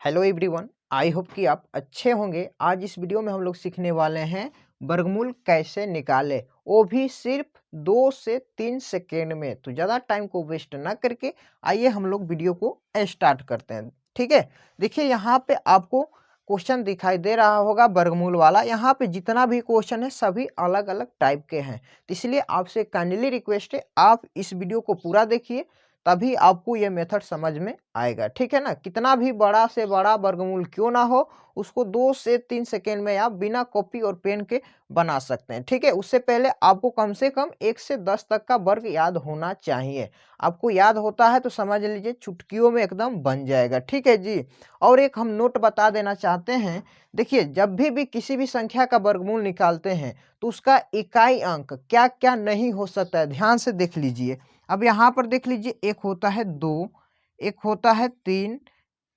Hello everyone, I hope कि आप अच्छे होंगे। आज इस वीडियो में हम लोग सीखने वाले हैं वर्गमूल कैसे निकालें, वो भी सिर्फ 2 से 3 सेकेंड में। तो ज़्यादा टाइम को वेस्ट ना करके आइए हम लोग वीडियो को स्टार्ट करते हैं। ठीक है, देखिए यहाँ पे आपको क्वेश्चन दिखाई दे रहा होगा वर्गमूल वाला। यहाँ पे जितना भी क्वेश्चन है सभी अलग अलग टाइप के हैं, तो इसलिए आपसे काइंडली रिक्वेस्ट है आप इस वीडियो को पूरा देखिए, तभी आपको ये मेथड समझ में आएगा। ठीक है ना, कितना भी बड़ा से बड़ा वर्गमूल क्यों ना हो, उसको 2 से 3 सेकेंड में आप बिना कॉपी और पेन के बना सकते हैं। ठीक है, उससे पहले आपको कम से कम 1 से 10 तक का वर्ग याद होना चाहिए। आपको याद होता है तो समझ लीजिए चुटकियों में एकदम बन जाएगा। ठीक है जी। और एक हम नोट बता देना चाहते हैं, देखिए जब भी किसी भी संख्या का वर्गमूल निकालते हैं तो उसका इकाई अंक क्या क्या नहीं हो सकता है, ध्यान से देख लीजिए। अब यहाँ पर देख लीजिए, एक होता है 2, एक होता है 3,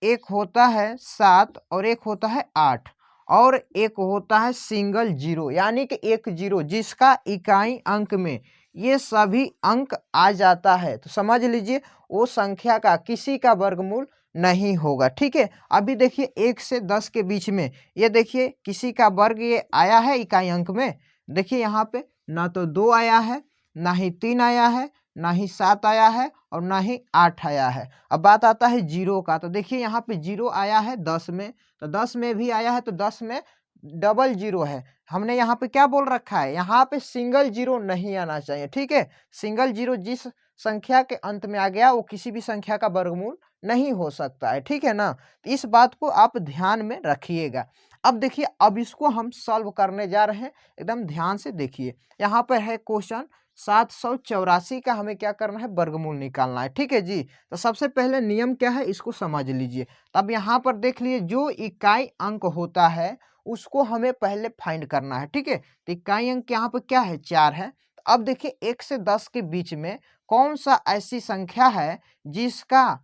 एक होता है 7 और एक होता है 8 और एक होता है सिंगल जीरो, यानी कि एक जीरो जिसका इकाई अंक में ये सभी अंक आ जाता है तो समझ लीजिए वो संख्या का किसी का वर्गमूल नहीं होगा। ठीक है, अभी देखिए 1 से 10 के बीच में ये देखिए किसी का वर्ग ये आया है इकाई अंक में। देखिए यहाँ पे ना तो 2 आया है, ना ही 3 आया है, ना ही 7 आया है और ना ही 8 आया है। अब बात आता है जीरो का, तो देखिए यहाँ पे जीरो आया है 10 में, तो 10 में भी आया है तो 10 में डबल जीरो है। हमने यहाँ पे क्या बोल रखा है, यहाँ पे सिंगल जीरो नहीं आना चाहिए। ठीक है, सिंगल जीरो जिस संख्या के अंत में आ गया वो किसी भी संख्या का वर्गमूल नहीं हो सकता है। ठीक है ना, तो इस बात को आप ध्यान में रखिएगा। अब देखिए, अब इसको हम सॉल्व करने जा रहे हैं, एकदम ध्यान से देखिए। यहाँ पर है क्वेश्चन 784 का हमें क्या करना है, वर्गमूल निकालना है। ठीक है जी, तो सबसे पहले नियम क्या है इसको समझ लीजिए। तब यहाँ पर देख लीजिए जो इकाई अंक होता है उसको हमें पहले फाइंड करना है। ठीक है, तो इकाई अंक यहाँ पर क्या है, 4 है। अब देखिए 1 से 10 के बीच में कौन सा ऐसी संख्या है जिसका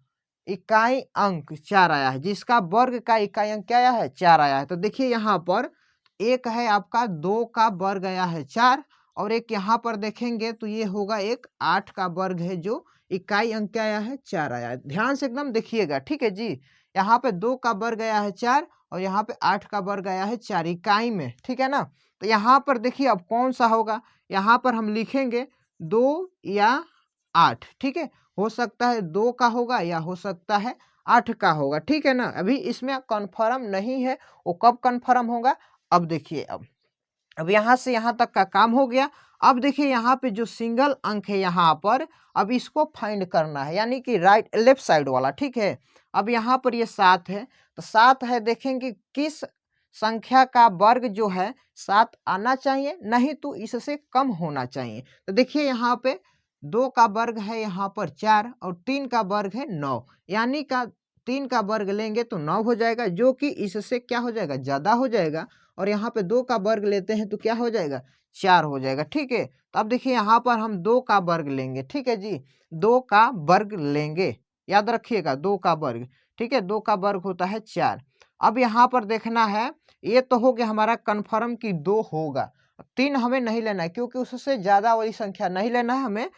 इकाई अंक 4 आया है, जिसका वर्ग का इकाई अंक क्या आया है, 4 आया है। तो देखिए यहाँ पर एक है आपका 2 का वर्ग आया है 4 और एक यहाँ पर देखेंगे तो ये होगा एक 8 का वर्ग है जो इकाई अंक क्या आया है, 4 आया है। ध्यान से एकदम देखिएगा। ठीक है जी, यहाँ पे 2 का वर्ग आया है 4 और यहाँ पे 8 का वर्ग आया है 4 इकाई में। ठीक है ना, तो यहाँ पर देखिए अब कौन सा होगा, यहाँ पर हम लिखेंगे 2 या 8। ठीक है, हो सकता है 2 का होगा या हो सकता है 8 का होगा। ठीक है ना, अभी इसमें कंफर्म नहीं है, वो कब कंफर्म होगा। अब देखिए, अब यहाँ से यहाँ तक का काम हो गया। अब देखिए यहाँ पे जो सिंगल अंक है यहाँ पर, अब इसको फाइंड करना है, यानी कि राइट लेफ्ट साइड वाला। ठीक है, अब यहाँ पर ये 7 है, तो 7 है, देखेंगे किस संख्या का वर्ग जो है 7 आना चाहिए, नहीं तो इससे कम होना चाहिए। तो देखिए यहाँ पे 2 का वर्ग है यहाँ पर 4 और 3 का वर्ग है 9, यानी का 3 का वर्ग लेंगे तो 9 हो जाएगा, जो कि इससे क्या हो जाएगा, ज़्यादा हो जाएगा। और यहाँ पे 2 का वर्ग लेते हैं तो क्या हो जाएगा, 4 हो जाएगा। ठीक है, तो अब देखिए यहाँ पर हम 2 का वर्ग लेंगे। ठीक है जी, 2 का वर्ग लेंगे, याद रखिएगा 2 का वर्ग। ठीक है, 2 का वर्ग होता है 4। अब यहाँ पर देखना है, ये तो हो गया हमारा कन्फर्म कि 2 होगा। 3 हमें नहीं लेना है क्योंकि उससे ज़्यादा वाली संख्या नहीं लेना है, हमें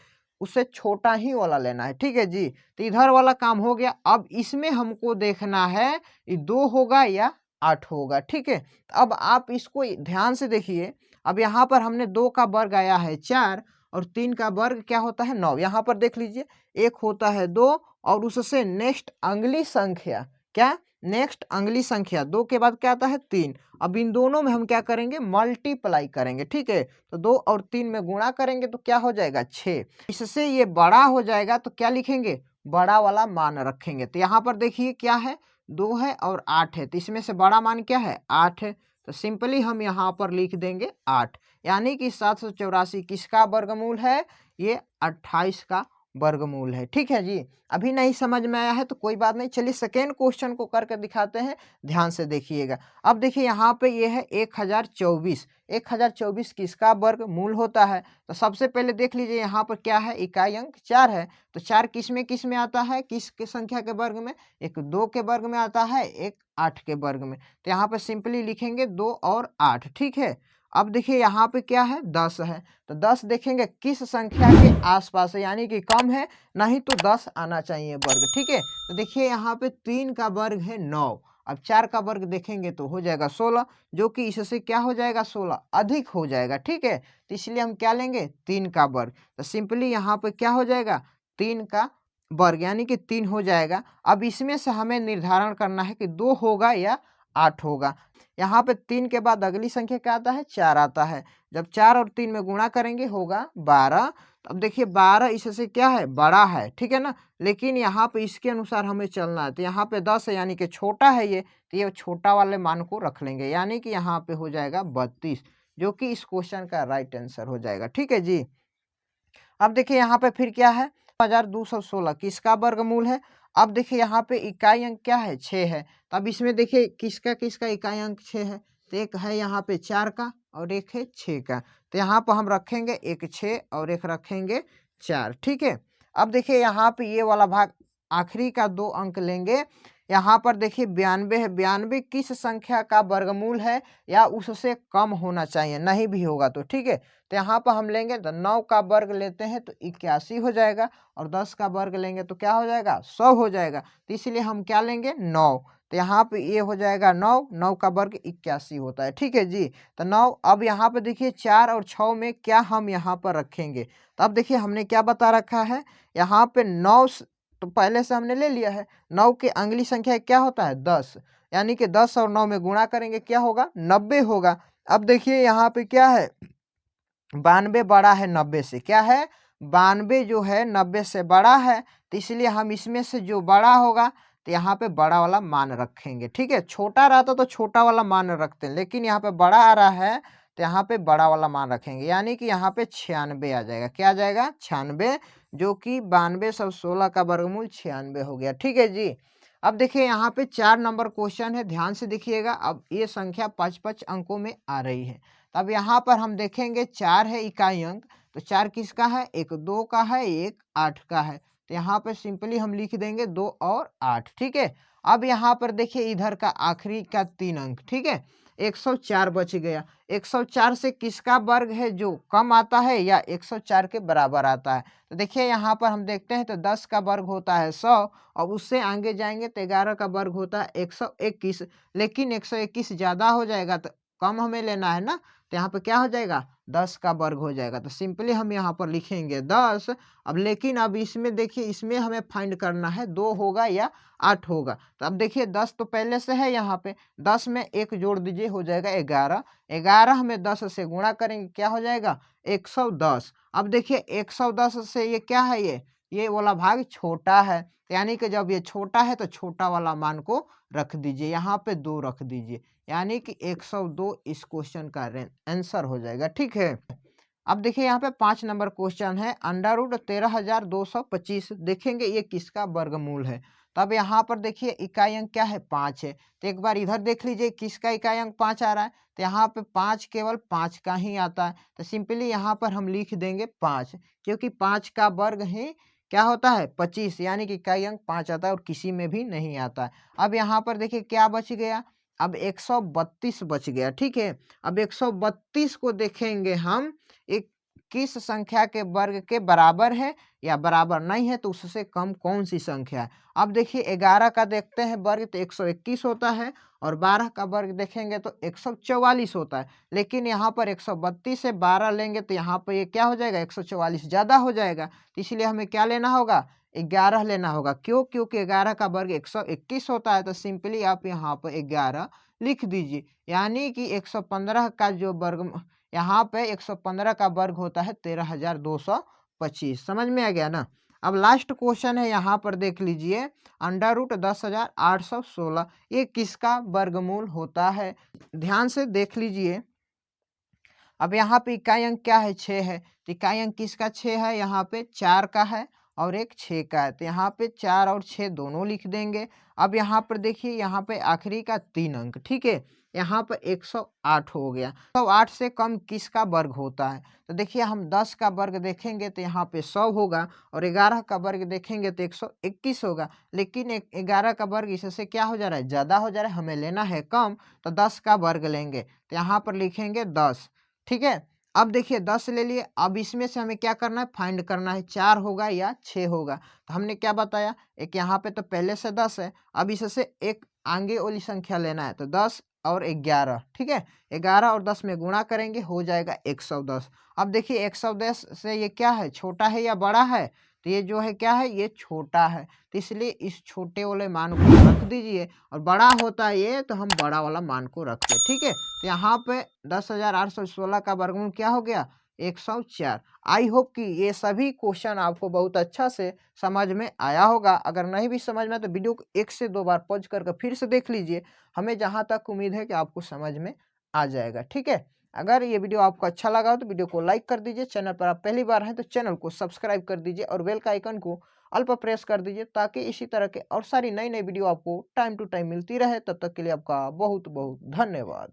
उससे छोटा ही वाला लेना है। ठीक है जी, तो इधर वाला काम हो गया। अब इसमें हमको देखना है ये 2 होगा या 8 होगा। ठीक है, अब आप इसको ध्यान से देखिए। अब यहाँ पर हमने 2 का वर्ग आया है 4 और 3 का वर्ग क्या होता है 9। यहाँ पर देख लीजिए, एक होता है 2 और उससे नेक्स्ट अगली संख्या क्या, नेक्स्ट अगली संख्या 2 के बाद क्या आता है 3। अब इन दोनों में हम क्या करेंगे, मल्टीप्लाई करेंगे। ठीक है, तो 2 और 3 में गुणा करेंगे तो क्या हो जाएगा 6। इससे ये बड़ा हो जाएगा तो क्या लिखेंगे, बड़ा वाला मान रखेंगे। तो यहाँ पर देखिए क्या है, 2 है और 8 है, तो इसमें से बड़ा मान क्या है, 8 है। तो सिंपली हम यहाँ पर लिख देंगे 8, यानी कि 784 किसका वर्गमूल है, ये 28 का वर्गमूल है। ठीक है जी, अभी नहीं समझ में आया है तो कोई बात नहीं, चलिए सेकेंड क्वेश्चन को करके दिखाते हैं, ध्यान से देखिएगा। अब देखिए यहाँ पे ये है 1024, 1024 किसका वर्गमूल होता है। तो सबसे पहले देख लीजिए यहाँ पर क्या है, इकाई अंक 4 है, तो 4 किस में आता है, किस के संख्या के वर्ग में, एक 2 के वर्ग में आता है, एक 8 के वर्ग में। तो यहाँ पर सिंपली लिखेंगे 2 और 8। ठीक है, अब देखिए यहाँ पे क्या है, 10 है, तो 10 देखेंगे किस संख्या के आसपास है, यानी कि कम है, नहीं तो 10 आना चाहिए वर्ग। ठीक है, तो देखिए यहाँ पे 3 का वर्ग है 9 अब 4 का वर्ग देखेंगे तो हो जाएगा 16, जो कि इससे क्या हो जाएगा 16 अधिक हो जाएगा। ठीक है, तो इसलिए हम क्या लेंगे 3 का वर्ग। तो सिंपली यहाँ पे क्या हो जाएगा 3 का वर्ग यानी कि 3 हो जाएगा। अब इसमें से हमें निर्धारण करना है कि 2 होगा या 8 होगा। यहाँ पे 3 के बाद अगली संख्या क्या आता है 4 आता है। जब 4 और 3 में गुणा करेंगे होगा 12। अब देखिए 12 इससे क्या है बड़ा है, ठीक है ना, लेकिन यहाँ पे इसके अनुसार हमें चलना है। तो यहाँ पे 10 है यानी कि छोटा है ये, तो ये छोटा वाले मान को रख लेंगे, यानी कि यहाँ पे हो जाएगा 32, जो कि इस क्वेश्चन का राइट आंसर हो जाएगा। ठीक है जी। अब देखिए यहाँ पे फिर क्या है 1216 किसका वर्गमूल है। अब देखिए यहाँ पे इकाई अंक क्या है 6 है। तो अब इसमें देखिए किसका किसका इकाई अंक 6 है, तो एक है यहाँ पे 4 का और एक है 6 का। तो यहाँ पर हम रखेंगे एक 6 और एक रखेंगे 4। ठीक है, अब देखिए यहाँ पे ये वाला भाग आखिरी का 2 अंक लेंगे। यहाँ पर देखिए 92 है, 92 किस संख्या का वर्गमूल है या उससे कम होना चाहिए, नहीं भी होगा तो। ठीक है, तो यहाँ पर हम लेंगे तो 9 का वर्ग लेते हैं तो 81 हो जाएगा, और 10 का वर्ग लेंगे तो क्या हो जाएगा 100 हो जाएगा। तो इसलिए हम क्या लेंगे 9। तो यहाँ पे ये हो जाएगा 9, 9 का वर्ग 81 होता है। ठीक है जी, तो 9। अब यहाँ पे देखिए 4 और 6 में क्या हम यहाँ पर रखेंगे। तो अब देखिए हमने क्या बता रखा है यहाँ पे 9 तो पहले से हमने ले लिया है। 9 की अगली संख्या क्या होता है 10, यानी कि 10 और 9 में गुणा करेंगे क्या होगा 90 होगा। अब देखिए यहाँ पे क्या है 92 बड़ा है 90 से, क्या है 92 जो है 90 से बड़ा है, तो इसलिए हम इसमें से जो बड़ा होगा तो यहाँ पे बड़ा वाला मान रखेंगे। ठीक है, छोटा रहता तो छोटा वाला मान रखते हैं, लेकिन यहाँ पे बड़ा आ रहा है तो यहाँ पे बड़ा वाला मान रखेंगे, यानी कि यहाँ पे 96 आ जाएगा। क्या आ जाएगा 96, जो कि 92 सब 16 का वर्गमूल 96 हो गया। ठीक है जी। अब देखिए यहाँ पे 4 नंबर क्वेश्चन है, ध्यान से देखिएगा। अब ये संख्या 5-5 अंकों में आ रही है। अब यहाँ पर हम देखेंगे 4 है इकाई अंक, तो 4 किसका है एक 2 का है एक 8 का है। तो यहाँ पर सिंपली हम लिख देंगे 2 और 8। ठीक है, अब यहाँ पर देखिए इधर का आखिरी का 3 अंक, ठीक है 104 बच गया। 104 से किसका वर्ग है जो कम आता है या 104 के बराबर आता है। तो देखिए यहाँ पर हम देखते हैं तो 10 का वर्ग होता है 100, और उससे आगे जाएंगे तो 11 का वर्ग होता है 121, लेकिन 121 ज़्यादा हो जाएगा तो कम हमें लेना है ना, तो यहाँ पे क्या हो जाएगा 10 का वर्ग हो जाएगा। तो सिंपली हम यहाँ पर लिखेंगे 10। अब लेकिन अब इसमें देखिए इसमें हमें फाइंड करना है 2 होगा या 8 होगा। तो अब देखिए 10 तो पहले से है, यहाँ पे 10 में 1 जोड़ दीजिए हो जाएगा 11। 11 में 10 से गुणा करेंगे क्या हो जाएगा 110। अब देखिए 110 से ये क्या है ये वाला भाग छोटा है, यानी कि जब ये छोटा है तो छोटा वाला मान को रख दीजिए, यहाँ पे 2 रख दीजिए, यानी कि 102 इस क्वेश्चन का आंसर हो जाएगा। ठीक है, अब देखिए यहाँ पे 5 नंबर क्वेश्चन है √13,225, देखेंगे ये किसका वर्गमूल है। तब यहाँ पर देखिए इकाई अंक क्या है 5 है, तो एक बार इधर देख लीजिए किसका इकाई अंक 5 आ रहा है। तो यहाँ पे 5 केवल 5 का ही आता है, तो सिंपली यहाँ पर हम लिख देंगे 5, क्योंकि 5 का वर्ग ही क्या होता है 25, यानी कि इकाई अंक 5 आता है और किसी में भी नहीं आता है। अब यहाँ पर देखिए क्या बच गया, अब 132 बच गया। ठीक है, अब 132 को देखेंगे हम एक किस संख्या के वर्ग के बराबर है या बराबर नहीं है, तो उससे कम कौन सी संख्या है। अब देखिए 11 का देखते हैं वर्ग तो 121 होता है, और 12 का वर्ग देखेंगे तो 144 होता है, लेकिन यहाँ पर 132 से 12 लेंगे तो यहाँ पर ये क्या हो जाएगा 144 ज़्यादा हो जाएगा, तो इसलिए हमें क्या लेना होगा 11 लेना होगा। क्यों, क्योंकि 11 का वर्ग 121 होता है, तो सिंपली आप यहाँ पर 11 लिख दीजिए, यानी कि 115 का जो वर्ग यहाँ पे 115 का वर्ग होता है 13,225। समझ में आ गया ना। अब लास्ट क्वेश्चन है, यहाँ पर देख लीजिए √10,816, ये किसका वर्गमूल होता है। ध्यान से देख लीजिए। अब यहाँ पे इकाई अंक क्या है 6 है, तो इकाई अंक किसका 6 है, यहाँ पे 4 का है और एक 6 का है, तो यहाँ पे 4 और 6 दोनों लिख देंगे। अब यहाँ पर देखिए यहाँ पे आखिरी का 3 अंक, ठीक है, यहाँ पर 108 हो गया। 108 से कम किसका वर्ग होता है, तो देखिए हम 10 का वर्ग देखेंगे तो यहाँ पे 100 होगा, और 11 का वर्ग देखेंगे तो 121 होगा, लेकिन 11 का वर्ग इससे क्या हो जा रहा है ज़्यादा हो जा रहा है, हमें लेना है कम, तो 10 का वर्ग लेंगे, तो यहाँ पर लिखेंगे 10। ठीक है, अब देखिए 10 ले लिए। अब इसमें से हमें क्या करना है फाइंड करना है 4 होगा या 6 होगा। तो हमने क्या बताया, एक यहाँ पे तो पहले से 10 है, अब इससे एक आगे वाली संख्या लेना है तो 10 और 11, ठीक है। 11 और 10 में गुणा करेंगे, हो जाएगा 110। अब देखिए 110 से ये क्या है, छोटा है या बड़ा है? तो ये जो है क्या है, ये छोटा है, तो इसलिए इस छोटे वाले मान को रख दीजिए, और बड़ा होता है ये तो हम बड़ा वाला मान को रखते हैं, ठीक है। तो यहाँ पे 10,816 का वर्गमूल क्या हो गया, 104। आई होप कि ये सभी क्वेश्चन आपको बहुत अच्छा से समझ में आया होगा। अगर नहीं भी समझ में तो वीडियो को 1 से 2 बार पॉज करके फिर से देख लीजिए। हमें जहाँ तक उम्मीद है कि आपको समझ में आ जाएगा, ठीक है। अगर ये वीडियो आपको अच्छा लगा हो तो वीडियो को लाइक कर दीजिए। चैनल पर आप पहली बार हैं तो चैनल को सब्सक्राइब कर दीजिए और बेल का आइकन को ऑल पर प्रेस कर दीजिए, ताकि इसी तरह के और सारी नई नई वीडियो आपको टाइम टू टाइम मिलती रहे। तब तक के लिए आपका बहुत बहुत धन्यवाद।